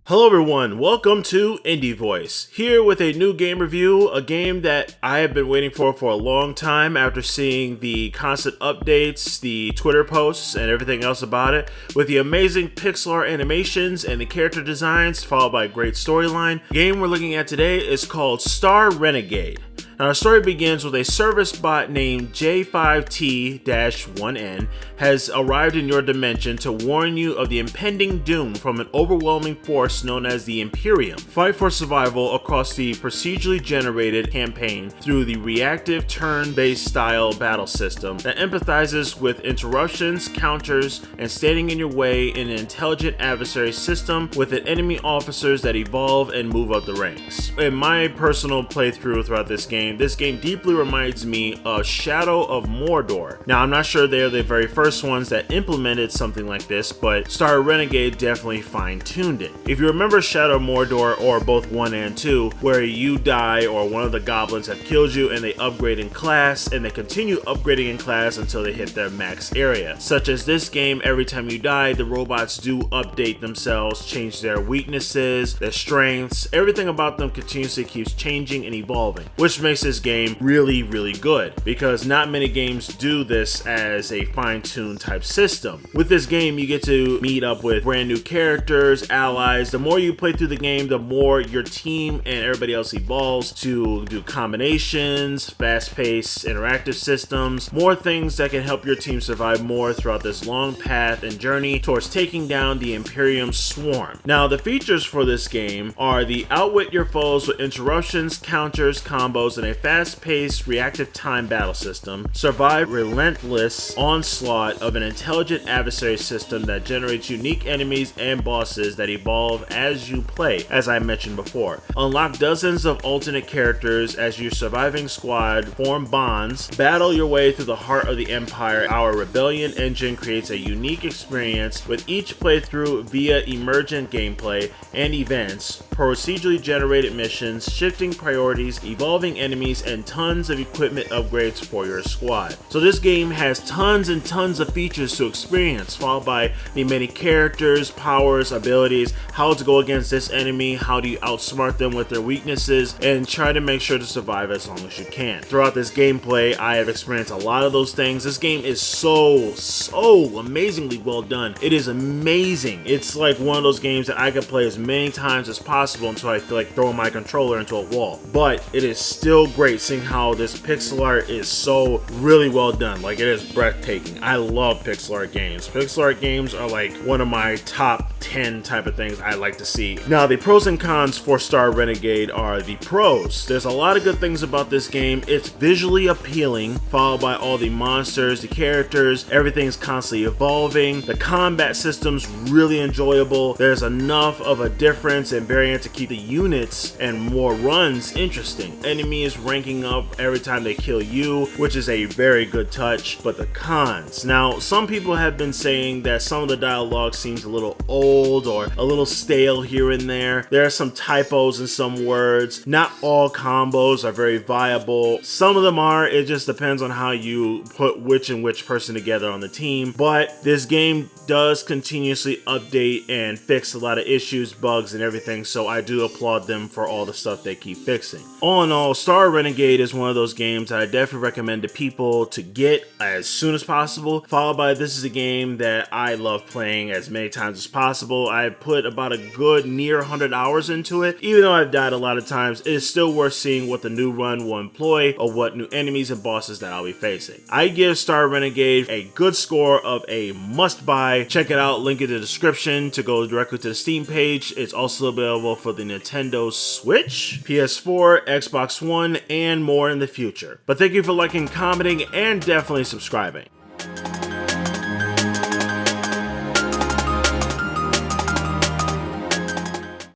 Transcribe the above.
Hello everyone, welcome to IndieVoice, here with a new game review, a game that I have been waiting for a long time after seeing the constant updates, the Twitter posts, and everything else about it, with the amazing pixel art animations and the character designs, followed by a great storyline. The game we're looking at today is called Star Renegade. Now, our story begins with a service bot named J5T-1N has arrived in your dimension to warn you of the impending doom from an overwhelming force known as the Imperium. Fight for survival across the procedurally generated campaign through the reactive turn-based style battle system that empathizes with interruptions, counters, and standing in your way in an intelligent adversary system with enemy officers that evolve and move up the ranks. In my personal playthrough throughout this game deeply reminds me of Shadow of Mordor. Now, I'm not sure they're the very first ones that implemented something like this, but Star Renegade definitely fine-tuned it. If you remember Shadow of Mordor, or both 1 and 2, where you die or one of the goblins have killed you and they upgrade in class, and they continue upgrading in class until they hit their max area. Such as this game, every time you die, the robots do update themselves, change their weaknesses, their strengths, everything about them continuously keeps changing and evolving, which makes this game really good, because not many games do this as a fine-tuned type system. With this game, you get to meet up with brand new characters, allies. The more you play through the game, the more your team and everybody else evolves to do combinations, fast-paced interactive systems, more things that can help your team survive more throughout this long path and journey towards taking down the Imperium swarm. Now, the features for this game are the outwit your foes with interruptions, counters, combos, and a fast-paced reactive time battle system, survive relentless onslaught of an intelligent adversary system that generates unique enemies and bosses that evolve as you play, as I mentioned before. Unlock dozens of alternate characters as your surviving squad form bonds, battle your way through the heart of the Empire. Our Rebellion engine creates a unique experience with each playthrough via emergent gameplay and events, procedurally generated missions, shifting priorities, evolving enemies, and tons of equipment upgrades for your squad. So this game has tons and tons of features to experience, followed by the many characters, powers, abilities, how to go against this enemy, how do you outsmart them with their weaknesses, and try to make sure to survive as long as you can. Throughout this gameplay, I have experienced a lot of those things. This game is so amazingly well done. It is amazing. It's like one of those games that I could play as many times as possible until I feel like throwing my controller into a wall. But it is still great seeing how this pixel art is so really well done. Like, it is breathtaking. I love pixel art games. Pixel art games are like one of my top 10 type of things I like to see. Now, the pros and cons for Star Renegade are the pros. There's a lot of good things about this game. It's visually appealing, followed by all the monsters, the characters, everything's constantly evolving. The combat system's really enjoyable. There's enough of a difference and variant to keep the units and more runs interesting. Enemies ranking up every time they kill you, which is a very good touch. But the cons. Now, some people have been saying that some of the dialogue seems a little old or a little stale here and there. There are some typos in some words. Not all combos are very viable. Some of them are. It just depends on how you put which and which person together on the team. But this game does continuously update and fix a lot of issues, bugs, and everything, so I do applaud them for all the stuff they keep fixing. All in all, Star Renegade is one of those games that I definitely recommend to people to get as soon as possible, followed by this is a game that I love playing as many times as possible. I put about a good near 100 hours into it. Even though I've died a lot of times, it is still worth seeing what the new run will employ or what new enemies and bosses that I'll be facing. I give Star Renegade a good score of a must-buy. Check it out, link in the description to go directly to the Steam page. It's also available for the Nintendo Switch, PS4, Xbox One, and more in the future. But thank you for liking, commenting, and definitely subscribing.